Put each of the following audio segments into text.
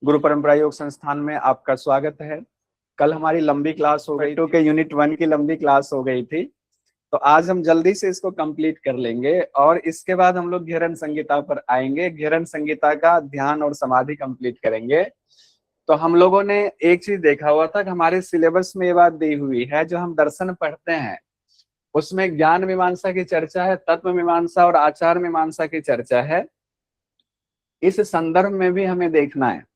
गुरु परंपरा योग संस्थान में आपका स्वागत है। कल हमारी लंबी क्लास हो गई, के यूनिट 1 की लंबी क्लास हो गई थी, तो आज हम जल्दी से इसको कंप्लीट कर लेंगे और इसके बाद हम लोग घेरन संहिता पर आएंगे। घेरन संहिता का ध्यान और समाधि कंप्लीट करेंगे। तो हम लोगों ने एक चीज देखा हुआ था कि हमारे सिलेबस में ये बात दी हुई है, जो हम दर्शन पढ़ते हैं उसमें ज्ञान मीमांसा की चर्चा है, तत्व मीमांसा और आचार मीमांसा की चर्चा है। इस संदर्भ में भी हमें देखना है।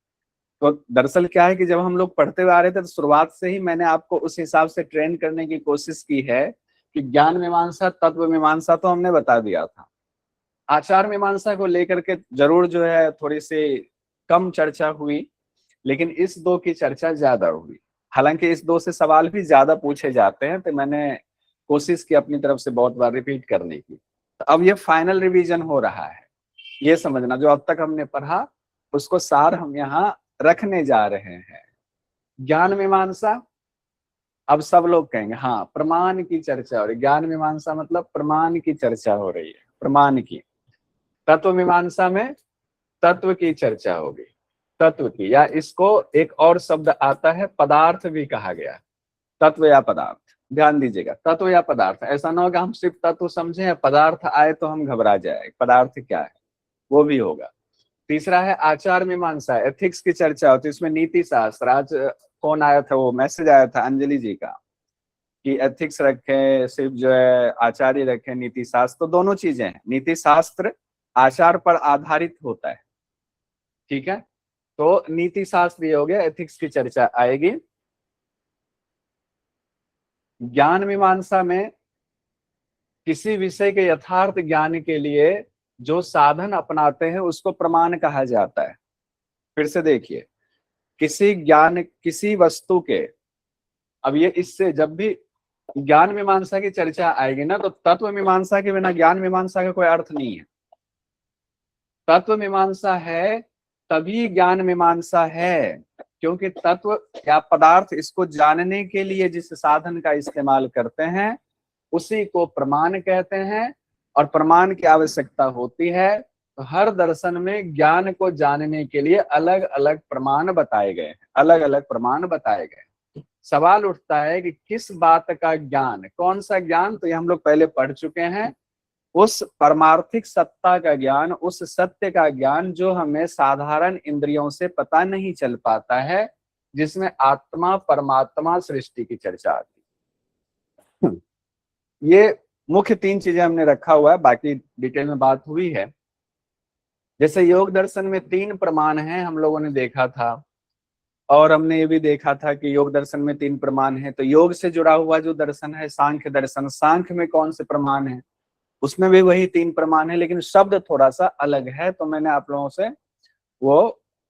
तो दरअसल क्या है कि जब हम लोग पढ़ते हुए आ रहे थे तो शुरुआत से ही मैंने आपको उस हिसाब से ट्रेन करने की कोशिश की है कि ज्ञान मीमांसा तत्व मीमांसा तो हमने बता दिया था, आचार मीमांसा को लेकर के जरूर जो है थोड़ी सी कम चर्चा हुई, लेकिन इस दो की चर्चा ज्यादा हुई। हालांकि इस दो से सवाल भी ज्यादा पूछे जाते हैं, तो मैंने कोशिश की अपनी तरफ से बहुत बार रिपीट करने की। तो अब ये फाइनल रिवीजन हो रहा है, ये समझना जो अब तक हमने पढ़ा उसको सार हम यहाँ रखने जा रहे हैं। ज्ञान मीमांसा, अब सब लोग कहेंगे हाँ प्रमाण की चर्चा हो रही। ज्ञान मीमांसा मतलब प्रमाण की चर्चा हो रही है, प्रमाण की। तत्व मीमांसा में तत्व की चर्चा होगी, तत्व की, या इसको एक और शब्द आता है पदार्थ भी कहा गया, तत्व या पदार्थ। ध्यान दीजिएगा, तत्व या पदार्थ, ऐसा ना होगा हम सिर्फ तत्व समझे पदार्थ आए तो हम घबरा जाए। पदार्थ क्या है वो भी होगा। तीसरा है आचार मीमांसा, एथिक्स की चर्चा होती है, इसमें नीति शास्त्र। आज कौन आया था, वो मैसेज आया था अंजलि जी का कि एथिक्स रखे, सिर्फ जो है आचार्य रखे, नीति शास्त्र। तो दोनों चीजें हैं, नीति शास्त्र आचार पर आधारित होता है, ठीक है। तो नीति शास्त्र ये हो गया, एथिक्स की चर्चा आएगी। ज्ञान मीमांसा में किसी विषय के यथार्थ ज्ञान के लिए जो साधन अपनाते हैं उसको प्रमाण कहा जाता है। फिर से देखिए, किसी ज्ञान, किसी वस्तु के, अब ये इससे जब भी ज्ञान मीमांसा की चर्चा आएगी ना, तो तत्व मीमांसा के बिना ज्ञान मीमांसा का कोई अर्थ नहीं है। तत्व मीमांसा है तभी ज्ञान मीमांसा है, क्योंकि तत्व या पदार्थ, इसको जानने के लिए जिस साधन का इस्तेमाल करते हैं उसी को प्रमाण कहते हैं, और प्रमाण की आवश्यकता होती है। तो हर दर्शन में ज्ञान को जानने के लिए अलग अलग प्रमाण बताए गए हैं, अलग अलग प्रमाण बताए गए। सवाल उठता है कि किस बात का ज्ञान, कौन सा ज्ञान, तो ये हम लोग पहले पढ़ चुके हैं। उस परमार्थिक सत्ता का ज्ञान, उस सत्य का ज्ञान जो हमें साधारण इंद्रियों से पता नहीं चल पाता है, जिसमें आत्मा परमात्मा सृष्टि की चर्चा आती है। ये मुख्य 3 चीजें हमने रखा हुआ है, बाकी डिटेल में बात हुई है। जैसे योग दर्शन में 3 प्रमाण हैं हम लोगों ने देखा था, और हमने ये भी देखा था कि योग दर्शन में 3 प्रमाण है। तो योग से जुड़ा हुआ जो दर्शन है सांख्य दर्शन, सांख्य में कौन से प्रमाण है, उसमें भी वही 3 प्रमाण है, लेकिन शब्द थोड़ा सा अलग है। तो मैंने आप लोगों से वो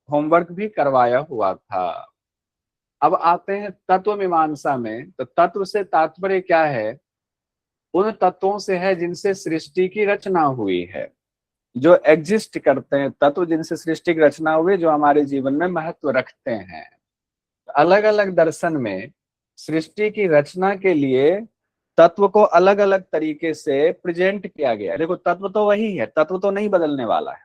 होमवर्क भी करवाया हुआ था। अब आते हैं तत्व मीमांसा में। तो तत्व से तात्पर्य क्या है, उन तत्वों से है जिनसे सृष्टि की रचना हुई है, जो एग्जिस्ट करते हैं, तत्व जिनसे सृष्टि की रचना हुई, जो हमारे जीवन में महत्व रखते हैं। अलग अलग दर्शन में सृष्टि की रचना के लिए तत्व को अलग अलग तरीके से प्रेजेंट किया गया है। देखो तत्व तो वही है, तत्व तो नहीं बदलने वाला है,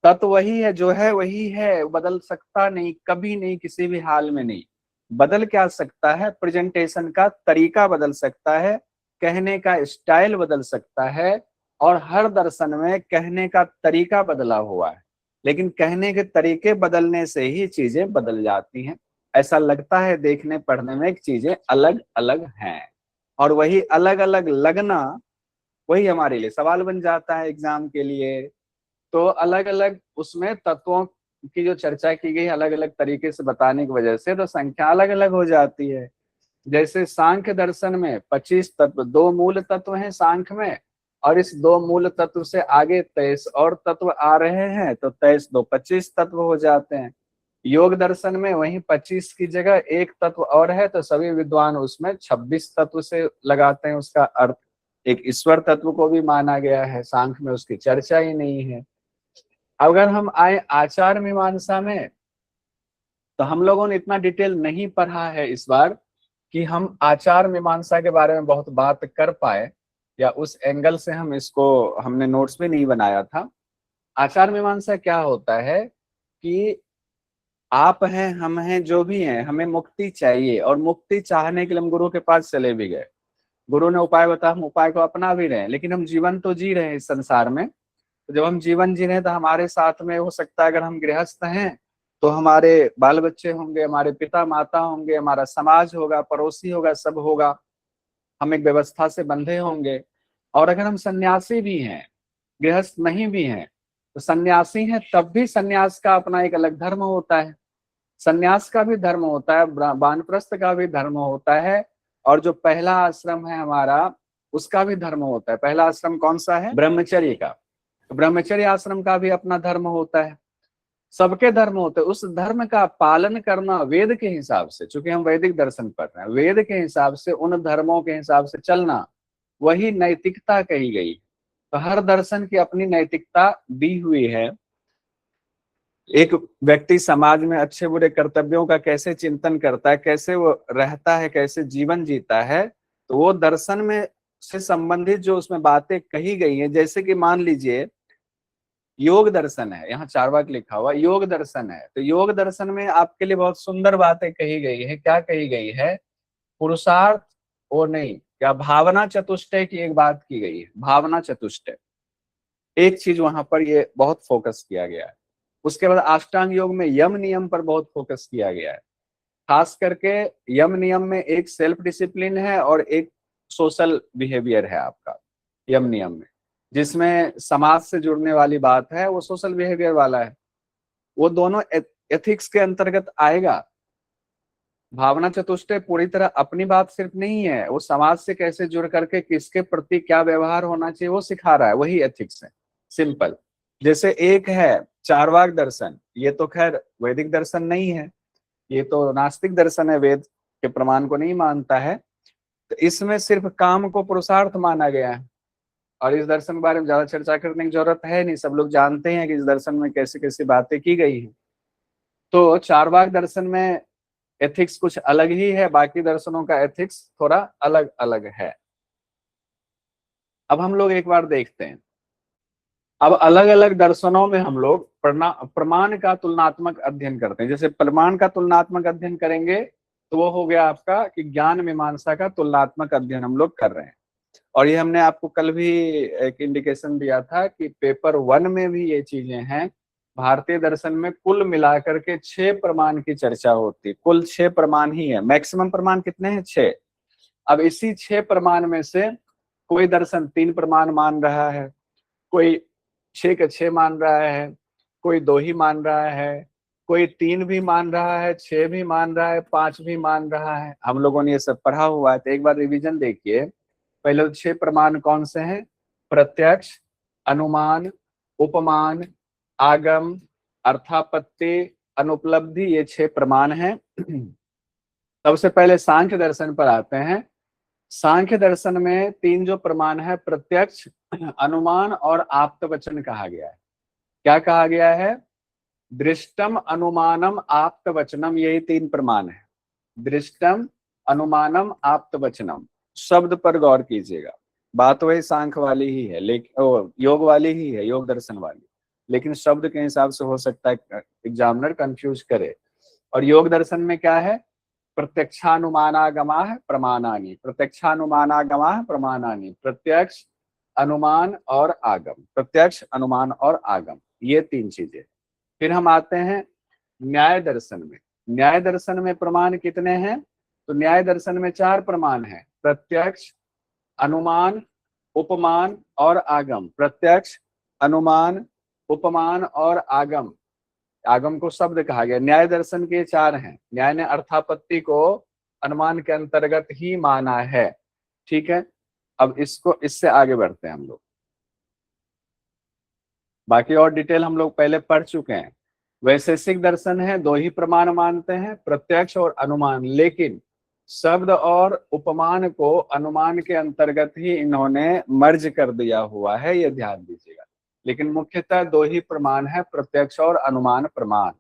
तत्व वही है, जो है वही है, बदल सकता नहीं, कभी नहीं, किसी भी हाल में नहीं। बदल क्या सकता है, प्रेजेंटेशन का तरीका बदल सकता है, कहने का स्टाइल बदल सकता है, और हर दर्शन में कहने का तरीका बदला हुआ है। लेकिन कहने के तरीके बदलने से ही चीजें बदल जाती हैं। ऐसा लगता है देखने पढ़ने में कि चीजें अलग अलग हैं, और वही अलग अलग लगना वही हमारे लिए सवाल बन जाता है एग्जाम के लिए। तो अलग अलग उसमें तत्वों की जो चर्चा की गई अलग अलग तरीके से बताने की वजह से तो संख्या अलग अलग हो जाती है। जैसे सांख्य दर्शन में 25 तत्व, 2 मूल तत्व हैं सांख्य में, और इस 2 मूल तत्व से आगे 23 और तत्व आ रहे हैं, तो 23 2 25 तत्व हो जाते हैं। योग दर्शन में वहीं 25 की जगह एक तत्व और है, तो सभी विद्वान उसमें 26 तत्व से लगाते हैं उसका अर्थ। एक ईश्वर तत्व को भी माना गया है, सांख्य में उसकी चर्चा ही नहीं है। अगर हम आए आचार मीमांसा में, तो हम लोगों ने इतना डिटेल नहीं पढ़ा है इस बार कि हम आचार मीमांसा के बारे में बहुत बात कर पाए, या उस एंगल से हम इसको, हमने नोट्स भी नहीं बनाया था। आचार मीमांसा क्या होता है कि आप हैं, हम हैं, जो भी हैं, हमें मुक्ति चाहिए, और मुक्ति चाहने के लिए हम गुरु के पास चले भी गए। गुरु ने उपाय बताया, हम उपाय को अपना भी रहे हैं, लेकिन हम जीवन तो जी रहे हैं इस संसार में। तो जब हम जीवन जी रहे हैं तो हमारे साथ में हो सकता है, अगर हम गृहस्थ हैं तो हमारे बाल बच्चे होंगे, हमारे पिता माता होंगे, हमारा समाज होगा, पड़ोसी होगा, सब होगा। हम एक व्यवस्था से बंधे होंगे। और अगर हम सन्यासी भी हैं, गृहस्थ नहीं भी हैं, तो सन्यासी हैं तब भी सन्यास का अपना एक अलग धर्म होता है। सन्यास का भी धर्म होता है, वानप्रस्थ का भी धर्म होता है, और जो पहला आश्रम है हमारा, उसका भी धर्म होता है। पहला आश्रम कौन सा है? ब्रह्मचर्य का। तो ब्रह्मचर्य आश्रम का भी अपना धर्म होता है। सबके धर्म होते हैं। उस धर्म का पालन करना वेद के हिसाब से, चूंकि हम वैदिक दर्शन पढ़ रहे हैं, वेद के हिसाब से, उन धर्मों के हिसाब से चलना, वही नैतिकता कही गई। तो हर दर्शन की अपनी नैतिकता दी हुई है। एक व्यक्ति समाज में अच्छे बुरे कर्तव्यों का कैसे चिंतन करता है, कैसे वो रहता है, कैसे जीवन जीता है, तो वो दर्शन में से संबंधित जो उसमें बातें कही गई हैं, जैसे कि मान लीजिए योग दर्शन है, यहाँ चार्वाक लिखा हुआ योग दर्शन है, तो योग दर्शन में आपके लिए बहुत सुंदर बातें कही गई है। क्या कही गई है? पुरुषार्थ, वो नहीं, क्या भावना चतुष्टय की एक बात की गई है। भावना चतुष्टय एक चीज वहां पर ये बहुत फोकस किया गया है। उसके बाद अष्टांग योग में यम नियम पर बहुत फोकस किया गया है। खास करके यम नियम में एक सेल्फ डिसिप्लिन है और एक सोशल बिहेवियर है आपका यम नियम में। जिसमें समाज से जुड़ने वाली बात है वो सोशल बिहेवियर वाला है। वो दोनों एथिक्स के अंतर्गत आएगा। भावना चतुष्टय पूरी तरह अपनी बात सिर्फ नहीं है, वो समाज से कैसे जुड़ करके किसके प्रति क्या व्यवहार होना चाहिए वो सिखा रहा है, वही एथिक्स है। सिंपल। जैसे एक है चार्वाक दर्शन, ये तो खैर वैदिक दर्शन नहीं है, ये तो नास्तिक दर्शन है, वेद के प्रमाण को नहीं मानता है। तो इसमें सिर्फ काम को पुरुषार्थ माना गया है, और इस दर्शन के बारे में ज्यादा चर्चा करने की जरूरत है नहीं, सब लोग जानते हैं कि इस दर्शन में कैसी कैसी बातें की गई हैं। तो चार्वाक दर्शन में एथिक्स कुछ अलग ही है, बाकी दर्शनों का एथिक्स थोड़ा अलग अलग है। अब हम लोग एक बार देखते हैं, अब अलग अलग दर्शनों में हम लोग प्रमाण का तुलनात्मक अध्ययन करते हैं। जैसे प्रमाण का तुलनात्मक अध्ययन करेंगे तो वो हो गया आपका कि ज्ञान मीमांसा का तुलनात्मक अध्ययन हम लोग कर रहे हैं। और ये हमने आपको कल भी एक इंडिकेशन दिया था कि पेपर 1 में भी ये चीजें हैं। भारतीय दर्शन में कुल मिलाकर के 6 प्रमाण की चर्चा होती है। कुल 6 प्रमाण ही है, मैक्सिमम प्रमाण कितने हैं? 6। अब इसी 6 प्रमाण में से कोई दर्शन 3 प्रमाण मान रहा है, कोई 6 के 6 मान रहा है, कोई 2 ही मान रहा है, कोई 3 भी मान रहा है, 6 भी मान रहा है, 5 भी मान रहा है। हम लोगों ने ये सब पढ़ा हुआ है, तो एक बार रिवीजन देखिए। पहले तो 6 प्रमाण कौन से हैं? प्रत्यक्ष, अनुमान, उपमान, आगम, अर्थापत्ति, अनुपलब्धि, ये 6 प्रमाण हैं। सबसे पहले सांख्य दर्शन पर आते हैं। सांख्य दर्शन में 3 जो प्रमाण है, प्रत्यक्ष, अनुमान और आप्तवचन कहा गया है। क्या कहा गया है? दृष्टम, अनुमानम, आप्तवचनम, यही 3 प्रमाण है। दृष्टम, अनुमानम, आप्तवचनम। शब्द पर गौर कीजिएगा, बात वही सांख्य वाली ही है, लेकिन योग वाली ही है, योग दर्शन वाली, लेकिन शब्द के हिसाब से हो सकता है एग्जामिनर कंफ्यूज करे। और योग दर्शन में क्या है? प्रत्यक्षानुमानागमा प्रमाणानि, प्रत्यक्षानुमानागमा प्रमाणानि, प्रत्यक्ष, अनुमान और आगम, प्रत्यक्ष, अनुमान और आगम, ये 3 चीजें। फिर हम आते हैं न्याय दर्शन में। न्याय दर्शन में प्रमाण कितने हैं? तो न्याय दर्शन में 4 प्रमाण हैं, प्रत्यक्ष, अनुमान, उपमान और आगम। प्रत्यक्ष, अनुमान, उपमान और आगम। आगम को शब्द कहा गया। न्याय दर्शन के 4 हैं। न्याय ने अर्थापत्ति को अनुमान के अंतर्गत ही माना है। ठीक है, अब इससे आगे बढ़ते हैं हम लोग। बाकी और डिटेल हम लोग पहले पढ़ चुके हैं। वैशेषिक दर्शन है, 2 ही प्रमाण मानते हैं, प्रत्यक्ष और अनुमान, लेकिन शब्द और उपमान को अनुमान के अंतर्गत ही इन्होंने मर्ज कर दिया हुआ है, ये ध्यान दीजिएगा। लेकिन मुख्यतः 2 ही प्रमाण है, प्रत्यक्ष और अनुमान प्रमाण।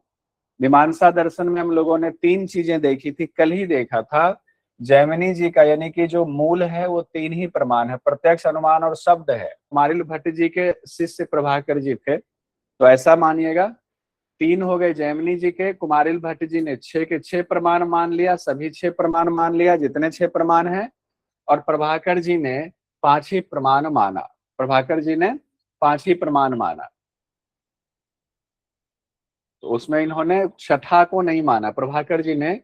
मीमांसा दर्शन में हम लोगों ने 3 चीजें देखी थी, कल ही देखा था। जैमिनी जी का यानी कि जो मूल है वो 3 ही प्रमाण है, प्रत्यक्ष, अनुमान और शब्द है। कुमारिल भट्ट जी के शिष्य प्रभाकर जी थे, तो ऐसा मानिएगा 3 हो गए जैमिनी जी के, कुमारिल भट्ट जी ने 6 के 6 प्रमाण मान लिया, सभी 6 प्रमाण मान लिया जितने 6 प्रमाण हैं, और प्रभाकर जी ने 5 ही प्रमाण माना। प्रभाकर जी ने 5 ही प्रमाण माना, तो उसमें इन्होंने छठा को नहीं माना। प्रभाकर जी ने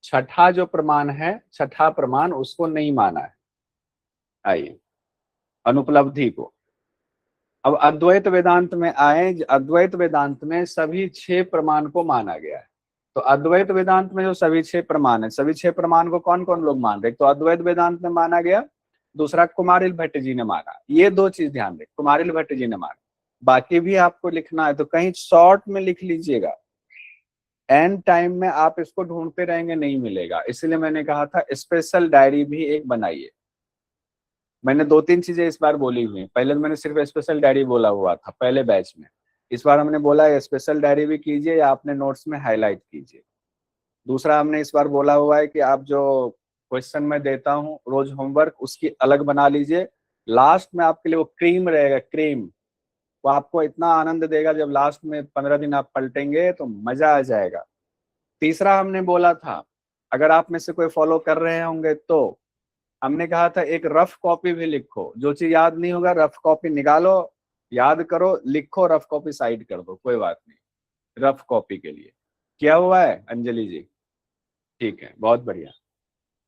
छठा जो प्रमाण है, छठा प्रमाण उसको नहीं माना है। आइए अनुपलब्धि को। अब अद्वैत वेदांत में आए, अद्वैत वेदांत में सभी 6 प्रमाण को माना गया है। तो अद्वैत वेदांत में जो सभी 6 प्रमाण है, सभी 6 प्रमाण को कौन कौन लोग मान रहे, तो अद्वैत वेदांत में माना गया, दूसरा कुमारिल भट्ट जी ने माना। ये 2 चीज ध्यान रहे, कुमारिल भट्ट जी ने माना। बाकी भी आपको लिखना है तो कहीं शॉर्ट में लिख लीजिएगा, एंड टाइम में आप इसको ढूंढते रहेंगे नहीं मिलेगा। इसलिए मैंने कहा था स्पेशल डायरी भी एक बनाइए। मैंने 2-3 चीजें इस बार बोली हुई, पहले तो मैंने सिर्फ स्पेशल डायरी बोला हुआ था पहले बैच में, इस बार हमने बोला स्पेशल डायरी भी कीजिए या अपने नोट्स में हाईलाइट कीजिए। दूसरा हमने इस बार बोला हुआ है कि आप जो क्वेश्चन मैं देता हूँ रोज होमवर्क, उसकी अलग बना लीजिए। लास्ट में आपके लिए वो क्रीम रहेगा, क्रीम, वो आपको इतना आनंद देगा जब लास्ट में 15 दिन आप पलटेंगे तो मजा आ जाएगा। तीसरा हमने बोला था, अगर आप में से कोई फॉलो कर रहे होंगे तो हमने कहा था एक रफ कॉपी भी लिखो, जो चीज याद नहीं होगा रफ कॉपी निकालो, याद करो, लिखो, रफ कॉपी साइड कर दो, कोई बात नहीं। रफ कॉपी के लिए किया हुआ है अंजलि जी? ठीक है, बहुत बढ़िया।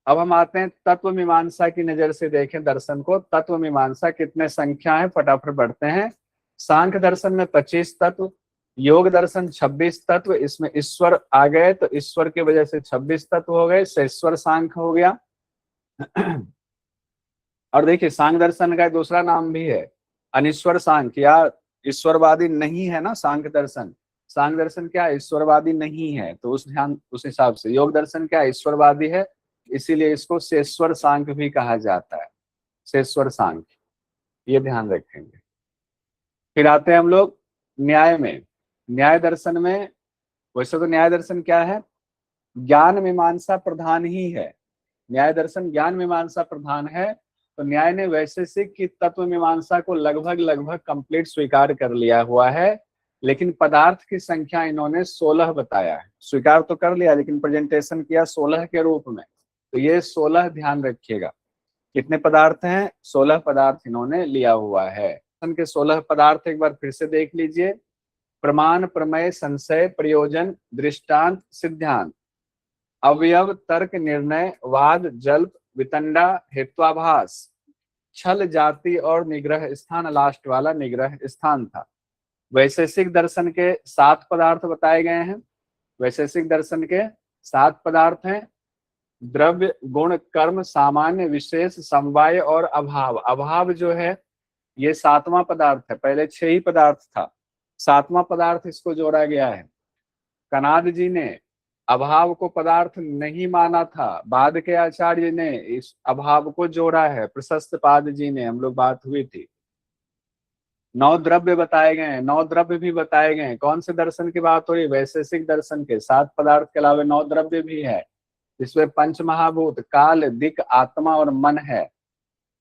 अब हम आते हैं तत्व मीमांसा की नजर से देखें दर्शन को। तत्व मीमांसा कितने संख्या है, फटाफट बढ़ते हैं। सांख्य दर्शन में 25 तत्व, योग दर्शन 26 तत्व, इसमें ईश्वर आ गए तो ईश्वर की वजह से 26 तत्व हो गए, शेश्वर सांख्य हो गया। और देखिए सांख्य दर्शन का दूसरा नाम भी है अनिश्वर सांख्य, या ईश्वरवादी नहीं है ना सांख्य दर्शन। सांख्य दर्शन क्या ईश्वरवादी नहीं है, तो उस हिसाब से योग दर्शन क्या ईश्वरवादी है, इसीलिए इसको शेश्वर सांख्य भी कहा जाता है, शेश्वर सांख्य, ये ध्यान रखेंगे। फिर आते हैं हम लोग न्याय में। न्याय दर्शन में, वैसे तो न्याय दर्शन क्या है, ज्ञान मीमांसा प्रधान ही है। न्याय दर्शन ज्ञान मीमांसा प्रधान है, तो न्याय ने वैशेषिक की तत्व मीमांसा को लगभग लगभग कंप्लीट स्वीकार कर लिया हुआ है, लेकिन पदार्थ की संख्या इन्होंने 16 बताया है। स्वीकार तो कर लिया लेकिन प्रेजेंटेशन किया 16 के रूप में, तो ये 16 ध्यान रखिएगा। कितने पदार्थ हैं? 16 पदार्थ इन्होंने लिया हुआ है। के 16 पदार्थ एक बार फिर से देख लीजिए। प्रमाण, प्रमेय, संशय, प्रयोजन, दृष्टांत, सिद्धांत, अवयव, तर्क, निर्णय, वाद, जल्प, वितंडा, हेत्वाभास, छल, जाति और निग्रह स्थान, लास्ट वाला निग्रह स्थान था। वैशेषिक दर्शन के 7 पदार्थ बताए गए हैं। वैशेषिक दर्शन के 7 पदार्थ हैं, द्रव्य, गुण, कर्म, सामान्य, विशेष, समवाय और अभाव। अभाव जो है ये 7वां पदार्थ है, पहले 6 ही पदार्थ था, 7वां पदार्थ इसको जोड़ा गया है। कनाद जी ने अभाव को पदार्थ नहीं माना था, बाद के आचार्य ने इस अभाव को जोड़ा है, प्रशस्त पाद जी ने, हम लोग बात हुई थी। 9 द्रव्य बताए गए हैं, 9 द्रव्य भी बताए गए हैं। कौन से दर्शन की बात हो रही? वैशेषिक दर्शन के। 7 पदार्थ के अलावा 9 द्रव्य भी है, इसमें पंच महाभूत, काल, दिक्, आत्मा और मन है।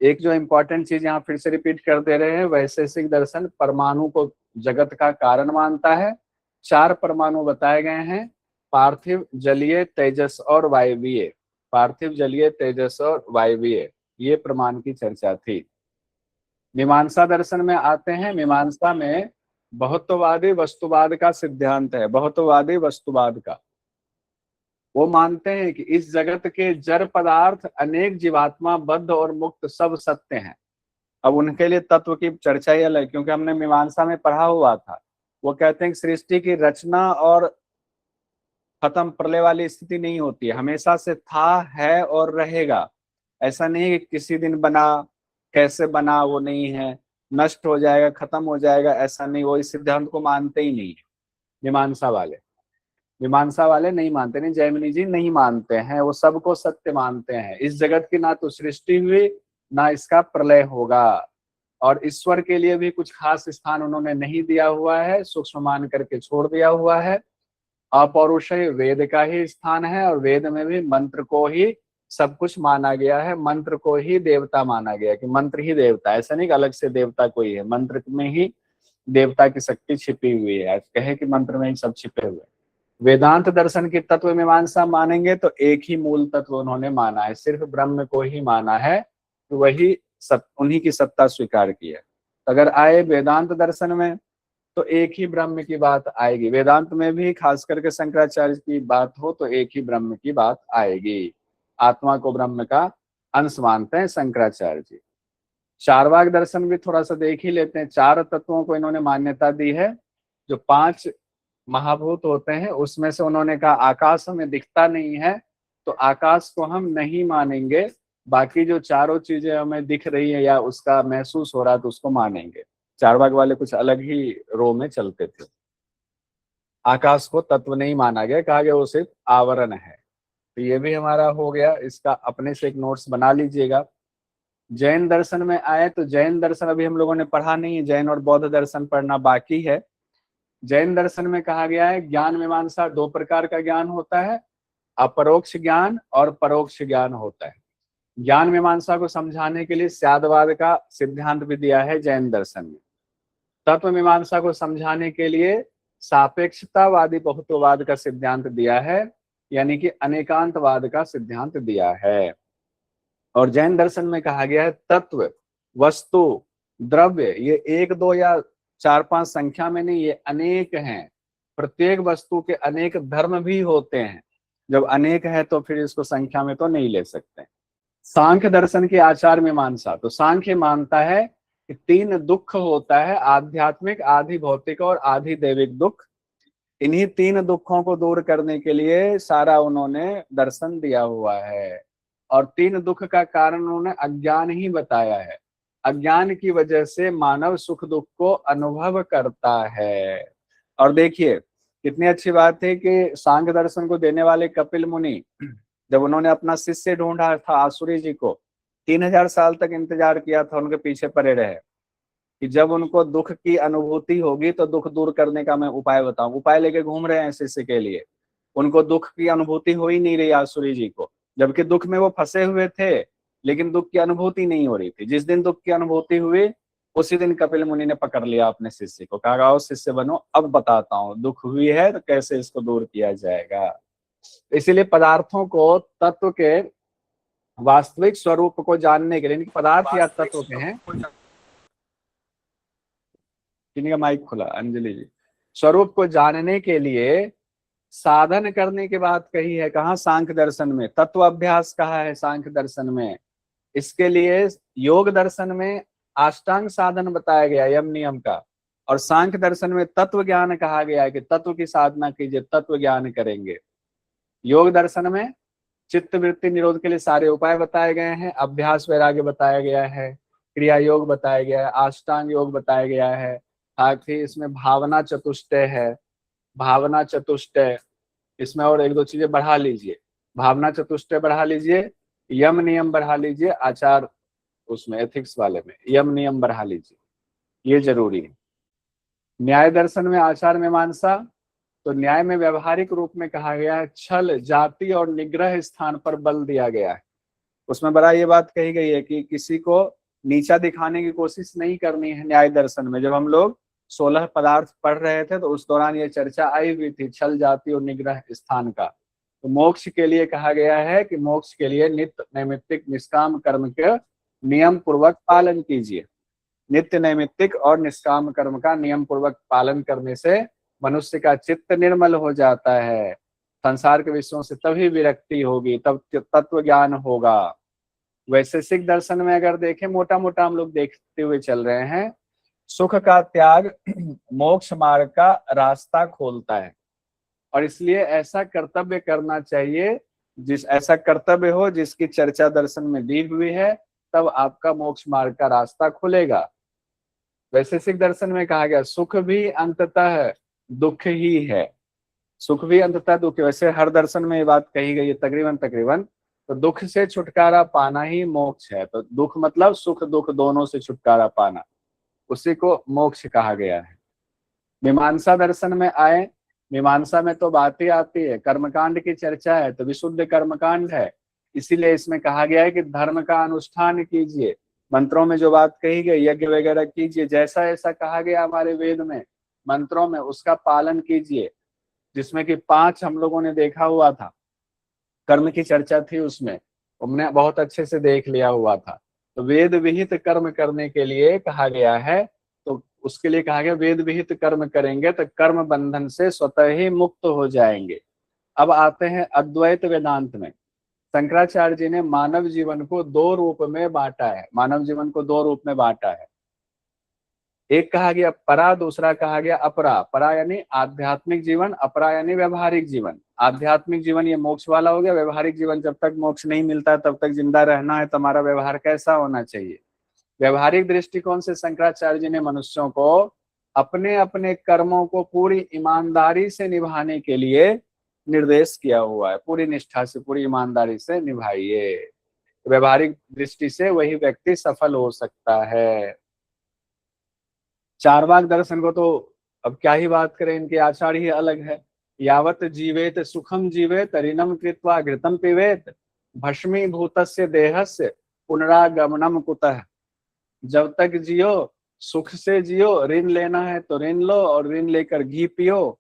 एक जो इंपॉर्टेंट चीज यहाँ फिर से रिपीट कर दे रहे हैं, वैशेषिक दर्शन परमाणु को जगत का कारण मानता है। 4 परमाणु बताए गए हैं, पार्थिव, जलीय, तेजस और वायवीय। पार्थिव, जलीय, तेजस और वायवीय, ये प्रमाण की चर्चा थी। मीमांसा दर्शन में आते हैं। मीमांसा में बहुत्ववादी वस्तुवाद का सिद्धांत है, बहुत्ववादी वस्तुवाद का। वो मानते हैं कि इस जगत के जड़ पदार्थ अनेक जीवात्मा, बद्ध और मुक्त सब सत्य हैं। अब उनके लिए तत्व की चर्चा ही अलग, क्योंकि हमने मीमांसा में पढ़ा हुआ था। वो कहते हैं कि सृष्टि की रचना और खत्म, प्रलय वाली स्थिति नहीं होती है, हमेशा से था, है और रहेगा। ऐसा नहीं है कि किसी दिन बना, कैसे बना वो नहीं है, नष्ट हो जाएगा, खत्म हो जाएगा, ऐसा नहीं। वो इस सिद्धांत को मानते ही नहीं है मीमांसा वाले। मीमांसा वाले नहीं मानते, नहीं जैमिनी जी नहीं मानते हैं, वो सबको सत्य मानते हैं। इस जगत की ना तो सृष्टि हुई ना इसका प्रलय होगा, और ईश्वर के लिए भी कुछ खास स्थान उन्होंने नहीं दिया हुआ है, सूक्ष्म मान करके छोड़ दिया हुआ है। अपौरुषेय वेद का ही स्थान है, और वेद में भी मंत्र को ही सब कुछ माना गया है, मंत्र को ही देवता माना गया कि मंत्र ही देवता, ऐसा नहीं कि अलग से देवता कोई है, मंत्र में ही देवता की शक्ति छिपी हुई है, कहे कि मंत्र में ही सब छिपे हुए। वेदांत दर्शन की तत्व मीमांसा मानेंगे तो एक ही मूल तत्व उन्होंने माना है, सिर्फ ब्रह्म को ही माना है, तो वही उन्हीं की सत्ता स्वीकार की है। अगर आए वेदांत दर्शन में तो एक ही ब्रह्म की बात आएगी, वेदांत में भी खास करके शंकराचार्य की बात हो तो एक ही ब्रह्म की बात आएगी। आत्मा को ब्रह्म का अंश मानते हैं शंकराचार्य जी। चारवाक दर्शन भी थोड़ा सा देख ही लेते हैं। चार तत्वों को इन्होंने मान्यता दी है। जो पांच महाभूत होते हैं उसमें से उन्होंने कहा आकाश हमें दिखता नहीं है तो आकाश को हम नहीं मानेंगे, बाकी जो चारों चीजें हमें दिख रही है या उसका महसूस हो रहा है तो उसको मानेंगे। चारवाक वाले कुछ अलग ही रो में चलते थे। आकाश को तत्व नहीं माना गया, कहा गया वो सिर्फ आवरण है। तो ये भी हमारा हो गया, इसका अपने से एक नोट्स बना लीजिएगा। जैन दर्शन में आए तो जैन दर्शन अभी हम लोगों ने पढ़ा नहीं है, जैन और बौद्ध दर्शन पढ़ना बाकी है। जैन दर्शन में कहा गया है ज्ञान मीमांसा दो प्रकार का ज्ञान होता है, अपरोक्ष ज्ञान और परोक्ष ज्ञान होता है। ज्ञान मीमांसा को समझाने के लिए स्यादवाद का सिद्धांत भी दिया है जैन दर्शन में। तत्व मीमांसा को समझाने के लिए सापेक्षतावादी बहुत्ववाद का सिद्धांत दिया है, यानी कि अनेकांतवाद का सिद्धांत दिया है। और जैन दर्शन में कहा गया है तत्व, वस्तु, द्रव्य ये एक दो या चार पांच संख्या में नहीं, ये अनेक हैं। प्रत्येक वस्तु के अनेक धर्म भी होते हैं। जब अनेक है तो फिर इसको संख्या में तो नहीं ले सकते। सांख्य दर्शन की आचार मीमांसा, तो सांख्य मानता है कि तीन दुख होता है, आध्यात्मिक, आधि भौतिक और आधि दैविक दुख। इन्हीं तीन दुखों को दूर करने के लिए सारा उन्होंने दर्शन दिया हुआ है। और तीन दुख का कारण उन्होंने अज्ञान ही बताया है। अज्ञान की वजह से मानव सुख दुख को अनुभव करता है। और देखिए कितनी अच्छी बात है कि सांख्य दर्शन को देने वाले कपिल मुनि, जब उन्होंने अपना शिष्य ढूंढा था आसुरी जी को, 3000 साल तक इंतजार किया था, उनके पीछे पड़े रहे कि जब उनको दुख की अनुभूति होगी तो दुख दूर करने का मैं उपाय बताऊं। उपाय लेके घूम रहे हैं शिष्य के लिए, उनको दुख की अनुभूति हो ही नहीं रही आसुरी जी को, जबकि दुख में वो फंसे हुए थे लेकिन दुख की अनुभूति नहीं हो रही थी। जिस दिन दुख की अनुभूति हुई उसी दिन कपिल मुनि ने पकड़ लिया अपने शिष्य को, कहा आओ शिष्य बनो, अब बताता हूँ दुख हुई है तो कैसे इसको दूर किया जाएगा। इसीलिए पदार्थों को तत्व के वास्तविक स्वरूप को जानने के लिए, पदार्थ या तत्व के हैं, किन्हीं का माइक खुला, अंजलि जी, स्वरूप को जानने के लिए साधन करने की बात कही है। कहाँ? सांख्य दर्शन में। तत्व अभ्यास कहा है सांख्य दर्शन में। इसके लिए योग दर्शन में अष्टांग साधन बताया गया यम नियम का, और सांख्य दर्शन में तत्व ज्ञान कहा गया है कि तत्व की साधना कीजिए, तत्व ज्ञान करेंगे। योग दर्शन में चित्त वृत्ति निरोध के लिए सारे उपाय बताए गए हैं, अभ्यास वैराग्य बताया गया है, क्रिया योग बताया गया है, अष्टांग योग बताया गया है, साथ ही इसमें भावना चतुष्टय है, भावना चतुष्टय, इसमें और एक दो चीजें बढ़ा लीजिए, भावना चतुष्टय बढ़ा लीजिए, यम नियम बढ़ा लीजिए, आचार उसमें एथिक्स वाले में यम नियम बढ़ा लीजिए, ये जरूरी है। न्याय दर्शन में आचार मीमांसा, तो न्याय में व्यवहारिक रूप में कहा गया है छल, जाति और निग्रह स्थान पर बल दिया गया है। उसमें बड़ा ये बात कही गई है कि किसी को नीचा दिखाने की कोशिश नहीं करनी है। न्याय दर्शन में जब हम लोग 16 पदार्थ पढ़ रहे थे तो उस दौरान ये चर्चा आई हुई थी छल, जाति और निग्रह स्थान का। तो मोक्ष के लिए कहा गया है कि मोक्ष के लिए नित्य नैमित्तिक निष्काम कर्म के नियम पूर्वक पालन कीजिए। नित्य नैमित्तिक और निष्काम कर्म का नियम पूर्वक पालन करने से मनुष्य का चित्त निर्मल हो जाता है, संसार के विषयों से तभी विरक्ति होगी, तब तत्व ज्ञान होगा। वैशेषिक दर्शन में अगर देखें, मोटा मोटा हम लोग देखते हुए चल रहे हैं, सुख का त्याग मोक्ष मार्ग का रास्ता खोलता है, और इसलिए ऐसा कर्तव्य करना चाहिए, ऐसा कर्तव्य हो जिसकी चर्चा दर्शन में दी हुई है, तब आपका मोक्ष मार्ग का रास्ता खुलेगा। वैशेषिक दर्शन में कहा गया सुख भी अंततः दुख ही है, सुख भी अंततः दुख। वैसे हर दर्शन में ये बात कही गई है तकरीबन, तो दुख से छुटकारा पाना ही मोक्ष है। तो दुख मतलब सुख दुख दोनों से छुटकारा पाना, उसी को मोक्ष कहा गया है। मीमांसा दर्शन में आए, मीमांसा में तो बात ही आती है, कर्मकांड की चर्चा है, तो विशुद्ध कर्मकांड है, इसीलिए इसमें कहा गया है कि धर्म का अनुष्ठान कीजिए, मंत्रों में जो बात कही गई, यज्ञ वगैरह कीजिए, जैसा ऐसा कहा गया हमारे वेद में मंत्रों में, उसका पालन कीजिए। जिसमें कि 5 हम लोगों ने देखा हुआ था, कर्म की चर्चा थी उसमें, हमने बहुत अच्छे से देख लिया हुआ था। तो वेद विहित कर्म करने के लिए कहा गया है, तो उसके लिए कहा गया वेद विहित कर्म करेंगे तो कर्म बंधन से स्वतः ही मुक्त हो जाएंगे। अब आते हैं अद्वैत वेदांत में। शंकराचार्य जी ने मानव जीवन को 2 रूप में बांटा है, मानव जीवन को 2 रूप में बांटा है। एक कहा गया परा, दूसरा कहा गया अपरा। परा यानी आध्यात्मिक जीवन, अपरा यानी व्यवहारिक जीवन। आध्यात्मिक जीवन ये मोक्ष वाला हो गया, व्यवहारिक जीवन जब तक मोक्ष नहीं मिलता तब तक जिंदा रहना है, तुम्हारा व्यवहार कैसा होना चाहिए। व्यवहारिक दृष्टिकोण से शंकराचार्य जी ने मनुष्यों को अपने अपने कर्मों को पूरी ईमानदारी से निभाने के लिए निर्देश किया हुआ है। पूरी निष्ठा से, पूरी ईमानदारी से निभाइए, व्यवहारिक दृष्टि से वही व्यक्ति सफल हो सकता है। चार्वाक दर्शन को तो अब क्या ही बात करें, इनके आचार ही अलग है। यावत जीवेत सुखम जीवेत ऋणम कृत्वा घृतम पिबेत भस्मीभूतस्य देहस्य पुनरागमनम कुतः। जब तक जियो सुख से जियो, ऋण लेना है तो ऋण लो और ऋण लेकर घी पियो,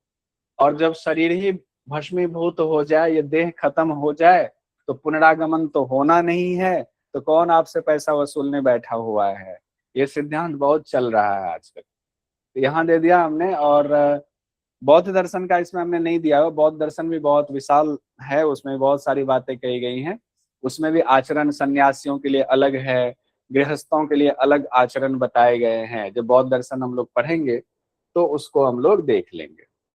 और जब शरीर ही भस्मीभूत हो जाए, ये देह खत्म हो जाए, तो पुनरागमन तो होना नहीं है, तो कौन आपसे पैसा वसूलने बैठा हुआ है। ये सिद्धांत बहुत चल रहा है आजकल। तो यहाँ दे दिया हमने। और बौद्ध दर्शन का इसमें हमने नहीं दिया हुआ। बौद्ध दर्शन भी बहुत विशाल है, उसमें बहुत सारी बातें कही गई हैं। उसमें भी आचरण सन्यासियों के लिए अलग है, गृहस्थों के लिए अलग आचरण बताए गए हैं। जब बौद्ध दर्शन हम लोग पढ़ेंगे तो उसको हम लोग देख लेंगे।